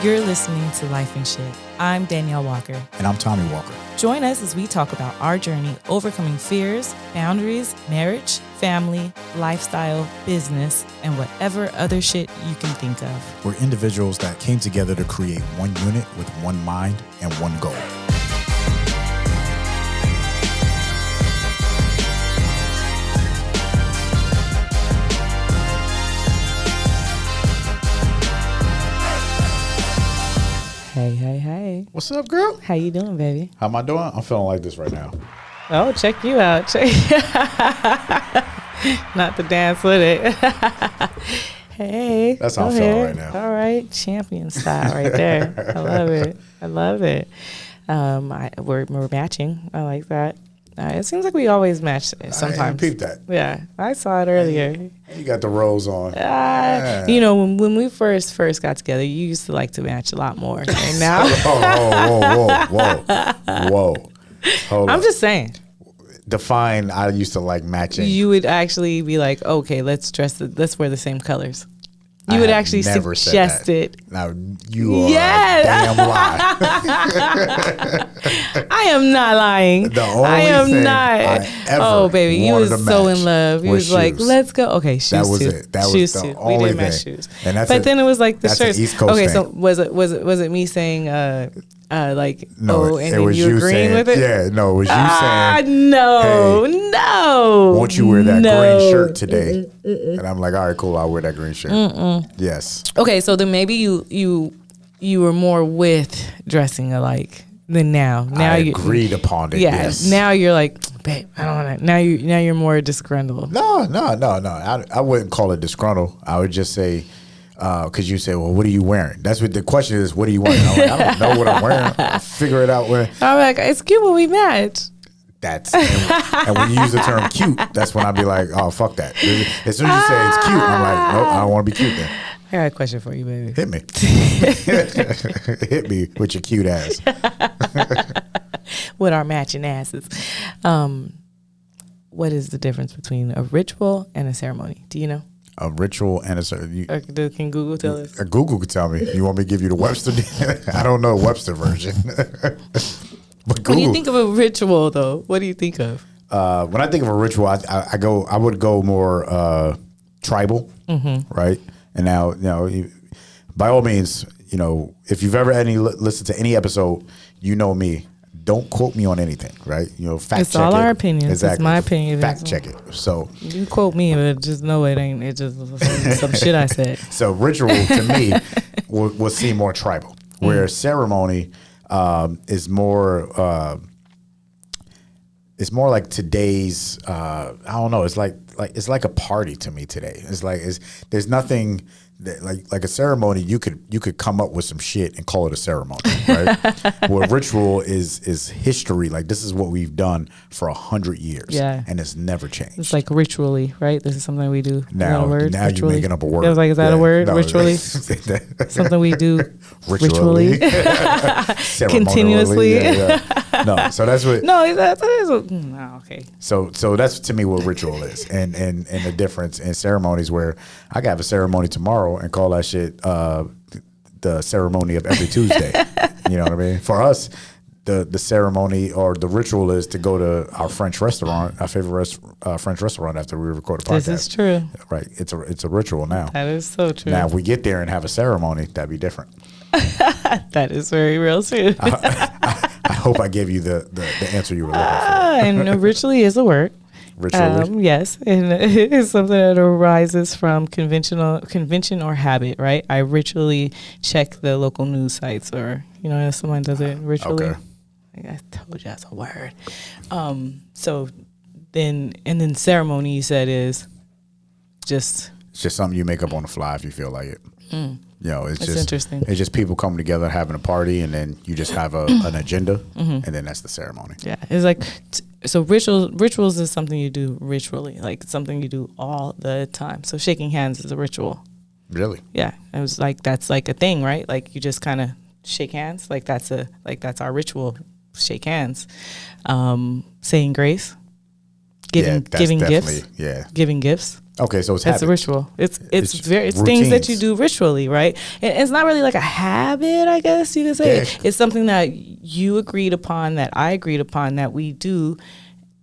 You're listening to Lyfe and Shyt. I'm Daneyel Walker. And I'm Tommy Walker. Join us as we talk about our journey overcoming fears, boundaries, marriage, family, lifestyle, business, and whatever other shit you can think of. We're individuals that came together to create one unit with one mind and one goal. Hey. What's up, girl? How you doing, baby? How am I doing? I'm feeling like this right now. Oh, check you out. Not to dance with it. Hey. That's how I'm feeling right now. All right. Champion style right there. I love it. We're matching. I like that. It seems like we always match sometimes. I peeped that. Yeah. I saw it earlier. You got the rose on. You know, when we first got together, you used to like to match a lot more. And now. Whoa. Hold I'm up. just saying. Define, I used to like matching. You would actually be like, okay, let's wear the same colors. You would actually suggest it. Now, you are a damn lie. I am not lying. The only thing I ever baby, you wanted was to so match in love. You was like, shoes. let's go. Okay, shoes That was too. it. That was shoes the too. only We didn't thing. match shoes. And that's but then it was like the that's shirts. an East Coast okay, thing. so was it me saying like No, and it was you you agreeing saying, with it? Yeah, no, it was you saying, no, hey, no. won't you wear that green shirt today? And I'm like, all right, cool, I'll wear that green shirt. Yes. Okay, so then maybe you were more with dressing alike than now. Now I you agreed upon it. Yeah. Yes. Now you're like, babe, I don't want to. Now you're more disgruntled. No. I wouldn't call it disgruntled. I would just say, because you say, well, what are you wearing? That's what the question is. What are you wearing? I'm like, I don't know what I'm wearing. I'll figure it out when. I'm like, it's cute when we match. And when you use the term cute, that's when I'd be like, oh, fuck that. As soon as you say it's cute, I'm like, nope, I don't want to be cute then. I got a question for you, baby. Hit me. Hit me with your cute ass. With our matching asses. What is the difference between a ritual and a ceremony? Do you know? A ritual and a ceremony. Can Google tell us? Google could tell me. You want me to give you the Webster? I don't know Webster version. But Google. When you think of a ritual, though, what do you think of? When I think of a ritual, I would go more tribal, right? And now, by all means, if you've ever listened to any episode, you know me. Don't quote me on anything, right? Fact it's check all it. our opinions. Exactly. It's my opinion. Fact check it. So you quote me, but just know it ain't. It just some shit I said. So ritual to me will seem more tribal, where ceremony is more. It's more like today's. I don't know. It's like a party to me today. There's nothing that, like a ceremony. You could come up with some shit and call it a ceremony, right? What ritual is history. Like, this is what we've done for 100 years, and it's never changed. It's like ritually, right? This is something we do. Now you're making up a word. I was like, is that a word? No, ritually, something we do ritually, continuously. Yeah. No, so that's what. No, okay. So that's to me what ritual is, and the difference in ceremonies, where I could have a ceremony tomorrow and call that shit the ceremony of every Tuesday. You know what I mean? For us, the ceremony or the ritual is to go to our French restaurant, our favorite French restaurant, after we record a podcast. This is true. Right. It's a ritual now. That is so true. Now, if we get there and have a ceremony, that'd be different. That is very real too. I hope I gave you the answer you were looking for. And ritually is a word. Ritually? Yes, and it is something that arises from convention or habit, right? I ritually check the local news sites, or if someone does it ritually. Okay. I told you that's a word. So then ceremony, you said, is just. It's just something you make up on the fly if you feel like it. It's just interesting. It's just people coming together, having a party, and then you just have an agenda, and then that's the ceremony. Yeah, it's like so rituals is something you do ritually, like something you do all the time. So shaking hands is a ritual. Really? Yeah, it was like that's like a thing, right? Like you just kind of shake hands, like that's our ritual. Shake hands, saying grace, giving gifts, Yeah. giving gifts. Okay, so it's That's a habits. ritual. It's things that routines. you do ritually, right? And it's not really like a habit, I guess you could say. Yeah. It's something that you agreed upon, that I agreed upon, that we do,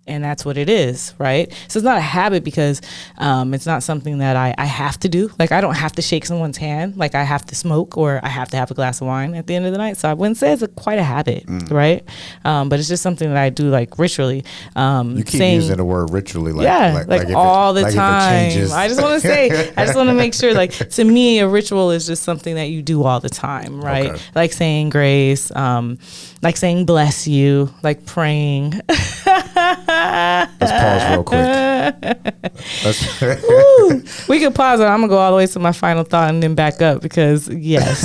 and that's what it is, right? So it's not a habit because it's not something that I have to do. Like, I don't have to shake someone's hand. Like, I have to smoke or I have to have a glass of wine at the end of the night. So I wouldn't say it's quite a habit, right? But it's just something that I do, like, ritually. You keep using the word ritually, like, yeah, like if all the if it time. changes. I just want to say, I just want to make sure, like, to me, a ritual is just something that you do all the time, right? Okay. Like saying grace, like saying bless you, like praying. Let's pause real quick. We could pause it. I'm gonna go all the way to my final thought and then back up because yes,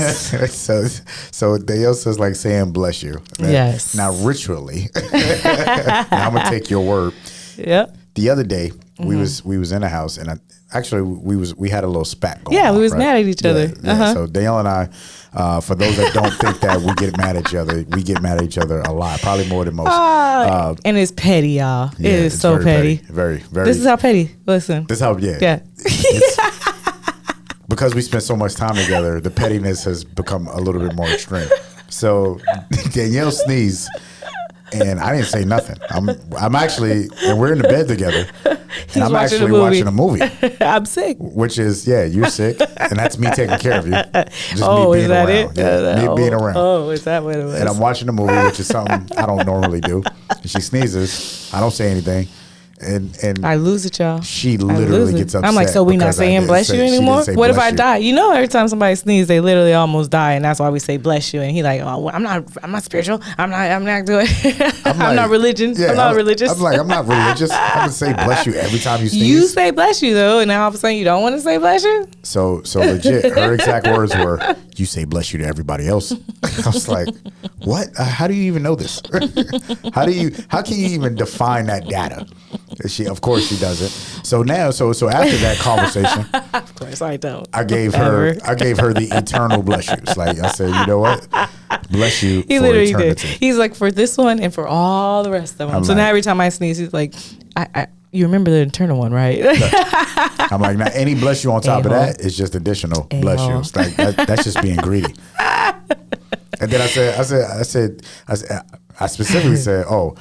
so Daneyel says like saying bless you. Yes. Now ritually, now I'm gonna take your word. yep. The other day we was in a house and we had a little spat going on. Yeah, we was right? mad at each other. Yeah. So Daneyel and I, for those that don't think that we get mad at each other, we get mad at each other a lot, probably more than most. And it's petty, y'all. Yeah, it is it's so very petty. Very, very. This is how petty. Listen. This how Yeah. Because we spent so much time together, the pettiness has become a little bit more extreme. So Daneyel sneezed, and I didn't say nothing. I'm actually, and we're in the bed together, and I'm actually watching a movie. I'm sick. Which is, yeah, you're sick, and that's me taking care of you. Just Oh, me being is that around. it? Yeah, me being around. Oh, is that what it was? And I'm watching a movie, which is something I don't normally do. And she sneezes, I don't say anything. And I lose it, y'all. she I literally lose it. gets upset. I'm like, so we not because I saying didn't bless you she didn't anymore? say What if bless I you. die? You know, every time somebody sneezes, they literally almost die, and that's why we say bless you. And he like, oh, I'm not spiritual. I'm not doing. I'm like, not religion. yeah, I'm not religious. I'm like, I'm not religious. I'm gonna say bless you every time you sneeze. You say bless you though, and now all of a sudden you don't want to say bless you. So legit, her exact words were, "You say bless you to everybody else." I was like, "What? How do you even know this? How can you even define that data?" Of course, she doesn't. So now, so after that conversation, Of course, I don't. I gave her the eternal bless yous. Like I said, you know what? Bless you He for literally eternity. did. He's like, for this one and for all the rest of them. I'm So like- now every time I sneeze, he's like, you remember the internal one, right? I'm like, now any bless you on top of A-hole. that is just additional bless A-hole. yous. Like that's just being greedy. And then I specifically said, "Oh,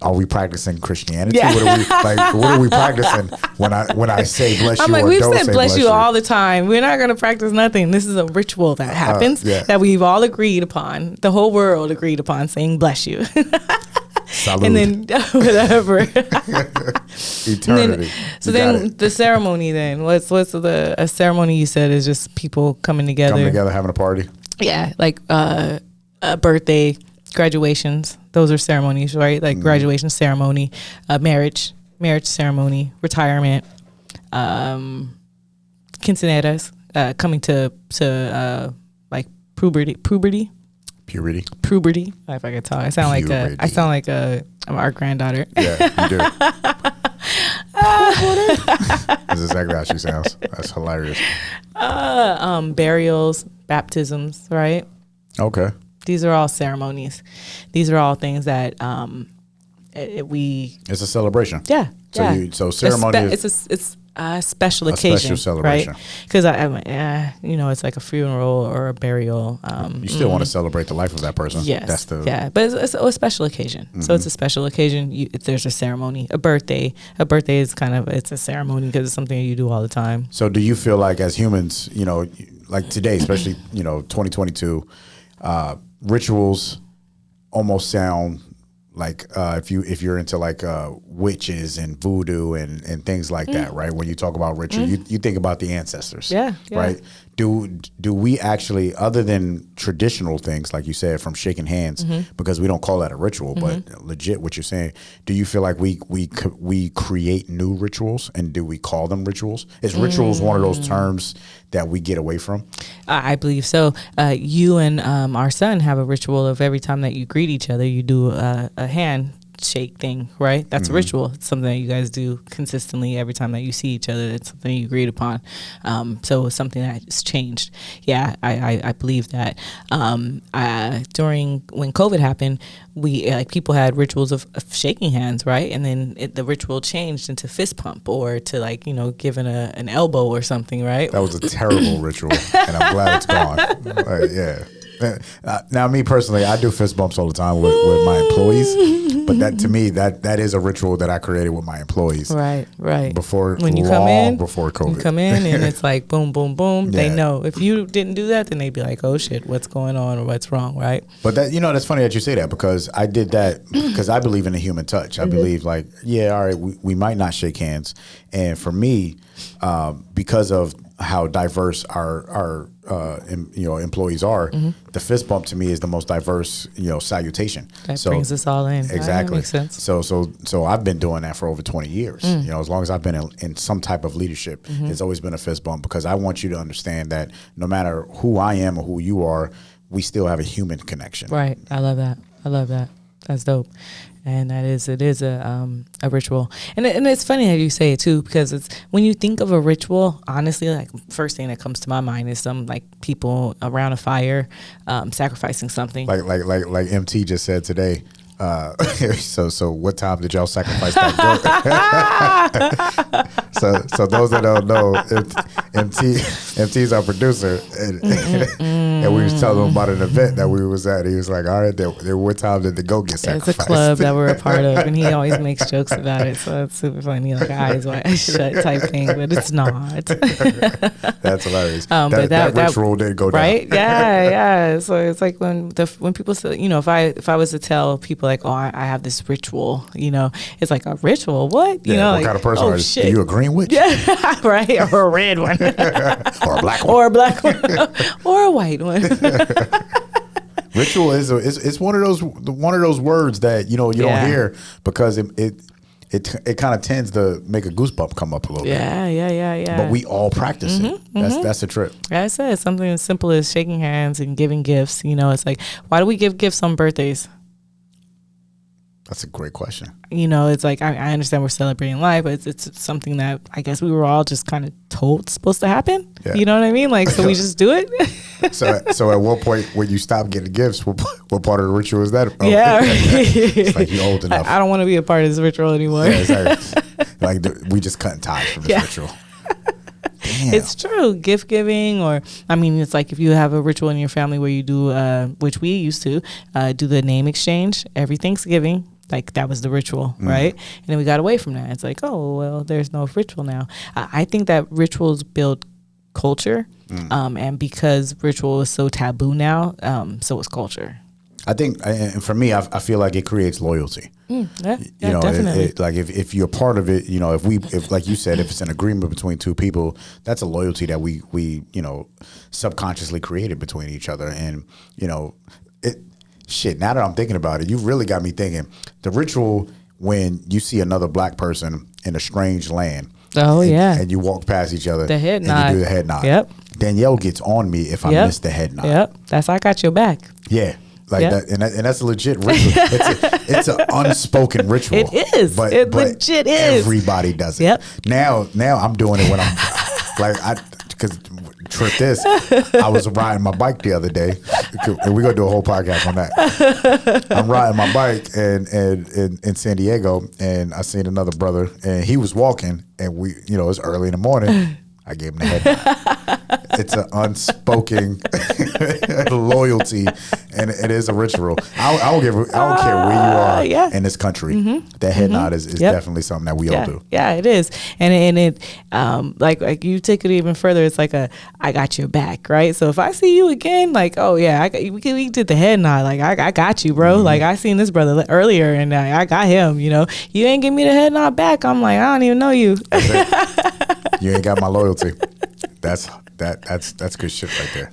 are we practicing Christianity? Yeah. What are we practicing when I say bless I'm you like, or we've don't said say bless you all the time. We're not going to practice nothing. This is a ritual that happens yeah. that we've all agreed upon. The whole world agreed upon saying bless you. Salud. And then whatever. Eternity. So You got then it. the ceremony then. What's a ceremony you said is just people coming together. Come together having a party. Yeah, like a birthday, graduations. Those are ceremonies, right? Like graduation ceremony, marriage ceremony, retirement, quinceañeras, coming to like puberty. Purity. If I could talk, I sound like our granddaughter. Yeah, you do. That's exactly how she sounds. That's hilarious. Burials, baptisms, right? Okay. These are all ceremonies. These are all things that we. It's a celebration. Yeah. So yeah. ceremony is It's a special occasion, special celebration. right? Because it's like a funeral or a burial. you still want to celebrate the life of that person. Yes. That's the but it's a special occasion. So it's a special occasion. There's a ceremony. A birthday is it's a ceremony because it's something you do all the time. So do you feel like as humans, like today, especially 2022, rituals almost sound like if you're into like witches and voodoo and things like that, right? When you talk about ritual, you think about the ancestors, Yeah. right? Do we actually, other than traditional things like you said, from shaking hands, because we don't call that a ritual, but legit what you're saying, do you feel like we create new rituals, and do we call them rituals? Is rituals one of those terms that we get away from? I believe so. You and our son have a ritual of every time that you greet each other, you do a hand handshake thing, right? That's a ritual. It's something that you guys do consistently every time that you see each other. It's something you agreed upon. So it's something that's changed. Yeah, I believe that. During when COVID happened, we people had rituals of shaking hands, right? And then the ritual changed into fist pump or to giving an elbow or something, right? That was a terrible ritual, and I'm glad it's gone. Yeah. Now, me personally, I do fist bumps all the time with my employees, but that to me that is a ritual that I created with my employees. Right. Before when you come in, before COVID, you come in and it's like boom, boom, boom. Yeah. They know if you didn't do that, then they'd be like, oh shit, what's going on or what's wrong, right? But that that's funny that you say that because I did that because I believe in the human touch. I believe all right, we might not shake hands, and for me, because of how diverse our employees are, the fist bump to me is the most diverse salutation. That brings us all in. Exactly. That makes sense. So I've been doing that for over 20 years. As long as I've been in some type of leadership, it's always been a fist bump because I want you to understand that no matter who I am or who you are, we still have a human connection. Right. I love that. That's dope. And it is a ritual, and it's funny how you say it too, because it's when you think of a ritual, honestly, like first thing that comes to my mind is some people around a fire, sacrificing something. Like MT just said today. So what time did y'all sacrifice that goat? so those that don't know, MT's our producer, and we was telling him about an event that we was at. He was like, "All right, what time did the goat get sacrificed?" It's a club that we're a part of, and he always makes jokes about it, so it's super funny, like eyes wide shut type thing, but it's not. That's hilarious. But that ritual didn't go down, right? Yeah. So it's like when people say, if I was to tell people like, oh, I have this ritual, it's like a ritual. What? What kind of person are you? Shit. Are you a green witch? Yeah, right. Or a red one. Or a black one. Or a black one. Or a white one. Ritual is it's one of those words that you don't hear because it kind of tends to make a goosebump come up a little bit. Yeah. But we all practice it. That's the trip. Yeah, I said something as simple as shaking hands and giving gifts. It's like, why do we give gifts on birthdays? That's a great question. It's like I understand we're celebrating life, but it's something that I guess we were all just kind of told supposed to happen. Yeah. You know what I mean? Like, so we just do it. So at what point when you stop getting gifts, what part of the ritual is that? Yeah, it's like you're old enough. I don't want to be a part of this ritual anymore. Yeah, exactly. Like we just cutting ties from this ritual. Damn. It's true. Gift giving, or it's like if you have a ritual in your family where you do, which we used to do the name exchange every Thanksgiving. Like that was the ritual, right? And then we got away from that. It's like, oh, well, there's no ritual now. I think that rituals build culture, and because ritual is so taboo now, so is culture. I think, and for me, I feel like it creates loyalty. Definitely. Like if you're part of it, if like you said, if it's an agreement between two people, that's a loyalty that we subconsciously created between each other, and Shit, now that I'm thinking about it, you really got me thinking. The ritual when you see another black person in a strange land. Oh, yeah. And you walk past each other. The head and nod. you do the head nod. Yep. Danielle gets on me if I miss the head nod. Yep. That's I got your back. Yeah. Like that, and that's a legit ritual. It's an unspoken ritual. It is. It legit is. Everybody does it. Yep. Now I'm doing it when I'm because trip this. I was riding my bike the other day, and we're gonna do a whole podcast on that. I'm riding my bike in San Diego, and I seen another brother, and he was walking, and it's early in the morning. I gave him the head nod. It's an unspoken loyalty, and it is a ritual. I don't care where you are in this country. That head nod is definitely something that we all do. Yeah, it is, and it like you take it even further. It's like I got your back, right? So if I see you again, like, oh yeah, we did the head nod. Like I got you, bro. Like I seen this brother earlier, and I got him. You ain't give me the head nod back. I'm like, I don't even know you. You ain't got my loyalty. That's good shit right there.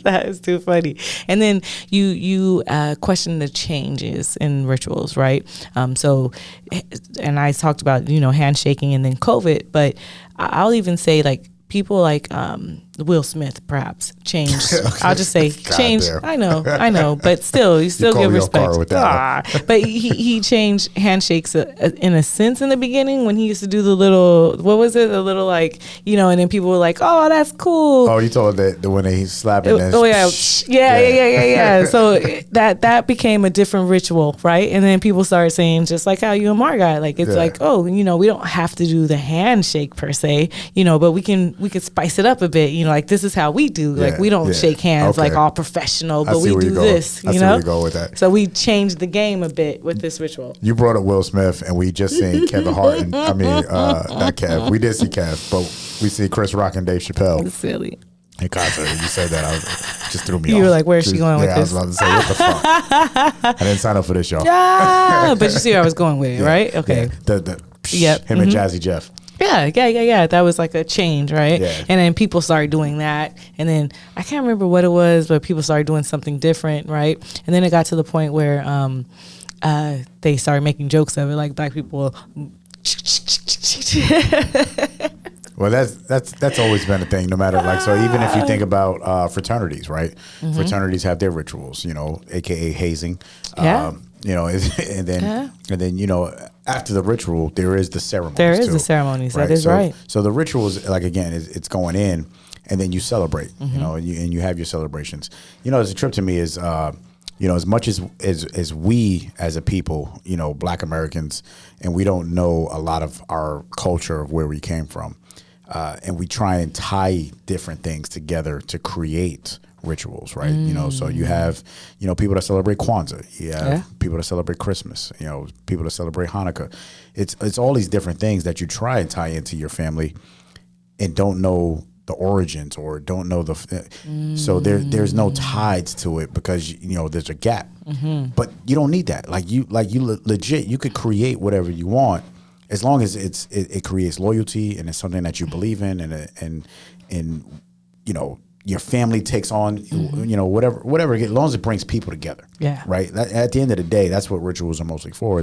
That is too funny. And then you question the changes in rituals, right? So, and I talked about handshaking and then COVID, but I'll even say like people like Will Smith perhaps changed. I'll just say God changed. damn. I know, but still, you still caught give me off guard respect. with that But he changed handshakes in a sense in the beginning when he used to do the little, what was it, the little like, and then people were like, oh, that's cool. Oh, you told that when they slap it. Oh yeah. So that became a different ritual, right? And then people started saying, just like how you and Mark got, like it's like, oh, we don't have to do the handshake per se, but we could spice it up a bit, like this is how we do, like we don't shake hands like all professional, but we do this, I see where you go with that. So we changed the game a bit with this ritual. You brought up Will Smith, and we just seen Kevin Hart, and not Kev. We did see Kev, but we see Chris Rock and Dave Chappelle. It's silly. In concert, you said that, just threw me off. You were like, "Where's she going with this?" I was about to say, "What the fuck?" I didn't sign up for this, y'all. Yeah, but you see where I was going with it, right? Okay. Yeah. Him and Jazzy Jeff. Yeah. That was like a change, right? Yeah. And then people started doing that. And then I can't remember what it was, but people started doing something different, right? And then it got to the point where they started making jokes of it, like black people. Well, that's always been a thing, no matter so even if you think about fraternities, right? Mm-hmm. Fraternities have their rituals, AKA hazing. Yeah. And then after the ritual, there is the ceremonies. There is the ceremonies. Right? That is right. So the rituals, like again, it's going in, and then you celebrate. Mm-hmm. And you have your celebrations. As a trip to me is, as much as we as a people, Black Americans, and we don't know a lot of our culture of where we came from, and we try and tie different things together to create rituals, right? So you have, people that celebrate Kwanzaa, you have people that celebrate Christmas, people that celebrate Hanukkah. It's all these different things that you try and tie into your family and don't know the origins or don't know so there's no tides to it because there's a gap. Mm-hmm. But you don't need that. Like you legit, you could create whatever you want as long as it creates loyalty and it's something that you believe in and your family takes on, whatever, as long as it brings people together. Yeah. Right. At the end of the day, that's what rituals are mostly for,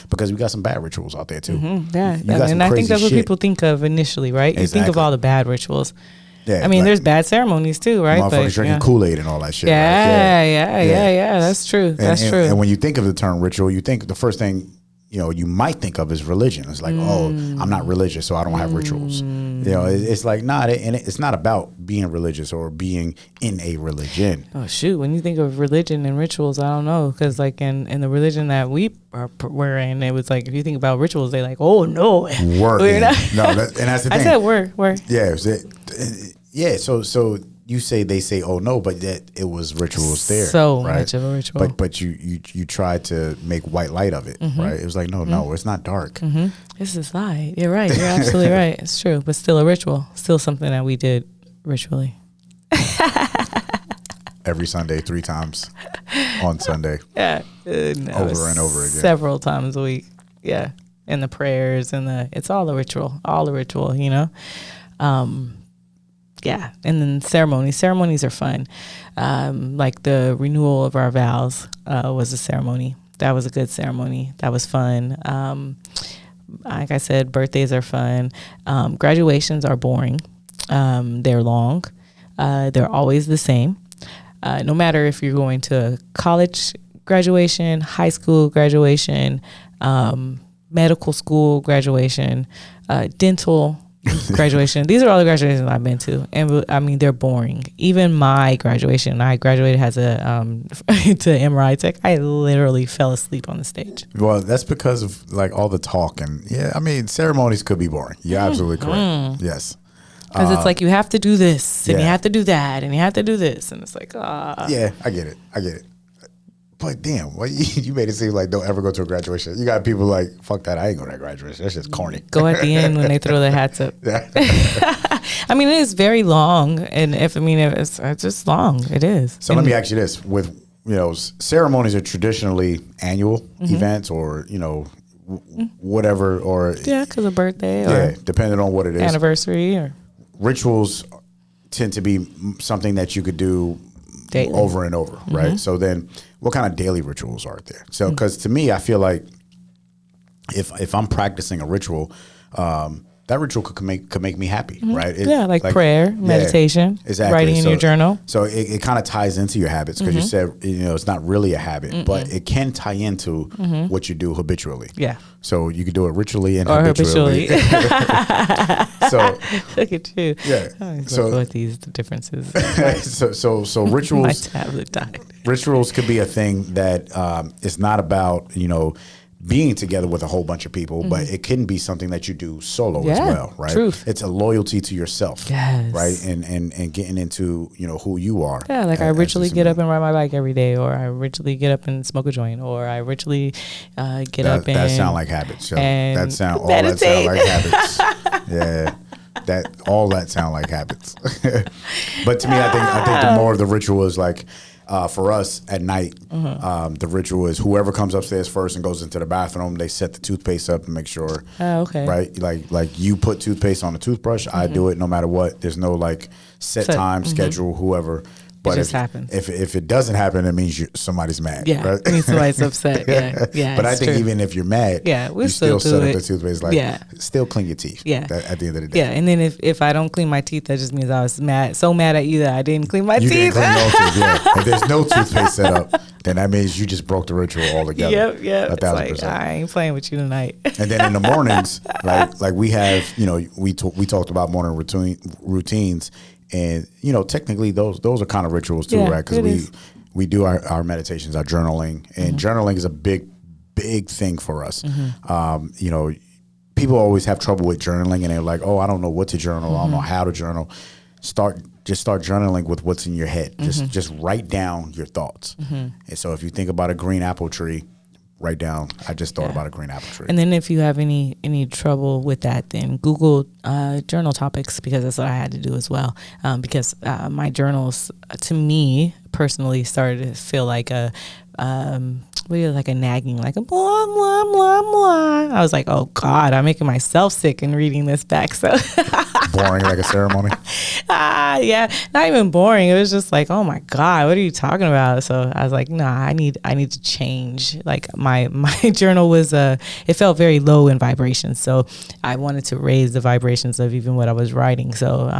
because we got some bad rituals out there too. Mm-hmm. Yeah. And I think that's what people think of initially, right? Exactly. You think of all the bad rituals. Yeah. I mean, there's bad ceremonies too, right? Motherfuckers drinking Kool-Aid and all that shit. Yeah. That's true. That's true. And when you think of the term ritual, you think the first thing you might think of is religion. It's like, oh, I'm not religious, so I don't have rituals. It's like, nah, and it's not about being religious or being in a religion. Oh, shoot. When you think of religion and rituals, I don't know. Because, like, in the religion that we're in, it was like, if you think about rituals, they're like, oh, no. We're not. No, and that's the thing. I said we're. Yeah. So they say, oh no, but that it was rituals there. So right? Much of a ritual. But you tried to make white light of it, right? It was like, no, it's not dark. Mm-hmm. This is light. You're right. You're absolutely right. It's true, but still a ritual. Still something that we did ritually. Every Sunday, 3 times on Sunday. Yeah. Over and over again. Several times a week. Yeah. And the prayers and it's all the ritual. All the ritual, Yeah, and then ceremonies are fun. Like the renewal of our vows was a ceremony. That was a good ceremony. That was fun. Like I said, birthdays are fun. Graduations are boring. They're long. They're always the same. No matter if you're going to college graduation, high school graduation, medical school graduation, dental graduation. These are all the graduations I've been to, and I mean they're boring. Even my graduation, I graduated as a to MRI tech. I literally fell asleep on the stage. Well, that's because of like all the talk and ceremonies could be boring. You're absolutely correct. Yes, because it's like you have to do this and you have to do that and you have to do this, and it's like yeah, I get it. But damn, you made it seem like don't ever go to a graduation. You got people like, fuck that, I ain't going to that graduation. That's just corny. Go at the end when they throw their hats up. I mean, it is very long, and it's just long. It is. So let me ask you this: with ceremonies are traditionally annual events, or whatever, or because of birthday, or depending on what it is, anniversary, or rituals tend to be something that you could do daily. Over and over, right? So then, what kind of daily rituals are there? So, because to me, I feel like if I'm practicing a ritual, that that ritual could make me happy, right? Like prayer, meditation, exactly. writing in your journal. So it kind of ties into your habits because you said, it's not really a habit, but it can tie into what you do habitually. Yeah. So you could do it ritually and Or habitually. So look at you. Yeah. So what the differences? so rituals. My tablet died. Rituals could be a thing that is not about being together with a whole bunch of people, but it can be something that you do solo as well, right? Truth. It's a loyalty to yourself, right? And getting into who you are. Yeah, like I ritually get up and ride my bike every day, or I ritually get up and smoke a joint, or I ritually get up and that sound like habits. All meditate. that sound like habits. Yeah. All that sound like habits. But to me, I think the more of the ritual is like, for us at night, the ritual is whoever comes upstairs first and goes into the bathroom, they set the toothpaste up and make sure, right? Like you put toothpaste on the toothbrush, I do it no matter what. There's no like set time, schedule, whoever. But it just happens. If it doesn't happen, it means somebody's mad. Yeah, right? it means somebody's upset. Yeah. But I think even if you're mad, we you still do set it. up the toothpaste. Like, still clean your teeth. Yeah. At the end of the day. Yeah, and then if I don't clean my teeth, that just means I was so mad at you that I didn't clean my teeth. Didn't clean your teeth. Yeah. If there's no toothpaste set up, then that means you just broke the ritual altogether. Yep. 1,000%. It's like, I ain't playing with you tonight. And then in the mornings, like we have, we talked about morning routines. And technically those are kind of rituals too, right? Because we do our meditations, our journaling, and journaling is a big thing for us. People always have trouble with journaling, and they're like, "Oh, I don't know what to journal. I don't know how to journal." Start journaling with what's in your head. Just write down your thoughts. And so if you think about a green apple tree, write down, I just thought about a green apple tree. And then if you have any trouble with that, then Google journal topics, because that's what I had to do as well. Because my journals, to me personally, started to feel like like a nagging, like a blah, blah, blah, blah. I was like, oh God, I'm making myself sick in reading this back. So boring, like a ceremony. Yeah, not even boring. It was just like, oh my God, what are you talking about? So I was like, nah, I need to change. Like my journal was it felt very low in vibrations, so I wanted to raise the vibrations of even what I was writing. So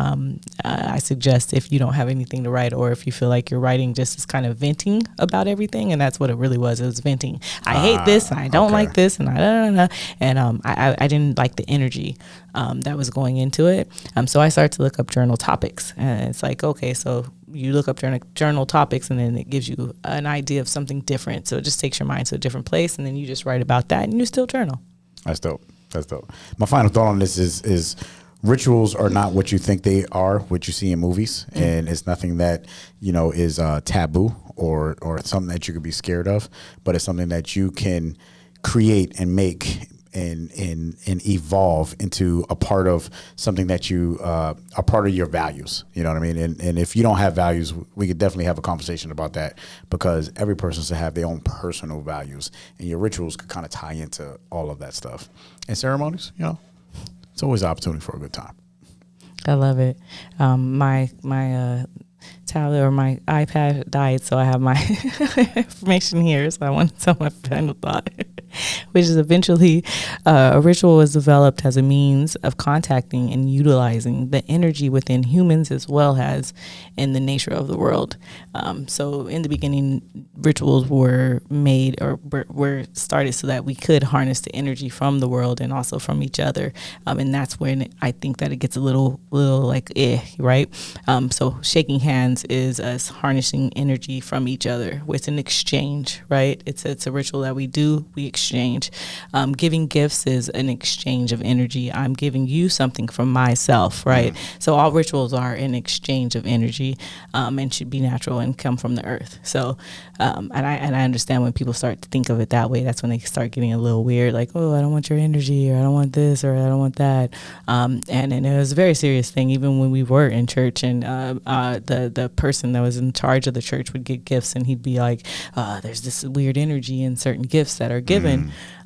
I suggest, if you don't have anything to write, or if you feel like your writing just is kind of venting about everything, and that's what it really was. It was venting. I hate this, and I don't like this, and I didn't like the energy that was going into it. So I started to look up journal topics, and it's like, okay, so you look up journal topics, and then it gives you an idea of something different. So it just takes your mind to a different place, and then you just write about that, and you still journal. That's dope. My final thought on this is rituals are not what you think they are, what you see in movies, and it's nothing that is taboo or something that you could be scared of, but it's something that you can create and make and evolve into a part of something that you a part of your values. You know what I mean? And if you don't have values, we could definitely have a conversation about that, because every person should have their own personal values, and your rituals could kind of tie into all of that stuff. And ceremonies, it's always an opportunity for a good time. I love it. My tablet or my iPad died, so I have my information here. So I want to tell my final thought, which is eventually a ritual was developed as a means of contacting and utilizing the energy within humans as well as in the nature of the world. So in the beginning, rituals were made or were started so that we could harness the energy from the world and also from each other. And that's when I think that it gets a little like, right? So shaking hands is us harnessing energy from each other with an exchange, right? It's a ritual that we do, we exchange. Giving gifts is an exchange of energy. I'm giving you something from myself, right? So all rituals are an exchange of energy, and should be natural and come from the earth. So, and I understand when people start to think of it that way, that's when they start getting a little weird, like, oh, I don't want your energy, or I don't want this, or I don't want that. And it was a very serious thing, even when we were in church, and the person that was in charge of the church would get gifts, and he'd be like, there's this weird energy in certain gifts that are given.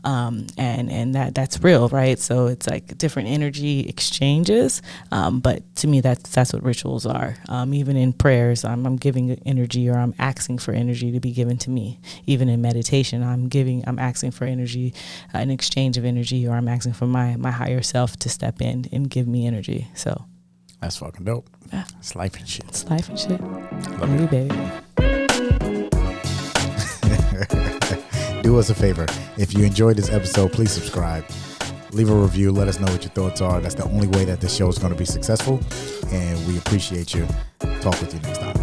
and that's real, right? So it's like different energy exchanges, but to me that's what rituals are. Even in prayers, I'm giving energy, or I'm asking for energy to be given to me. Even in meditation, I'm asking for energy, an exchange of energy, or I'm asking for my higher self to step in and give me energy. So that's fucking dope. Yeah. It's life and shit. It's life and shit. Love you, baby. Do us a favor. If you enjoyed this episode, please subscribe. Leave a review. Let us know what your thoughts are. That's the only way that this show is going to be successful. And we appreciate you. Talk with you next time.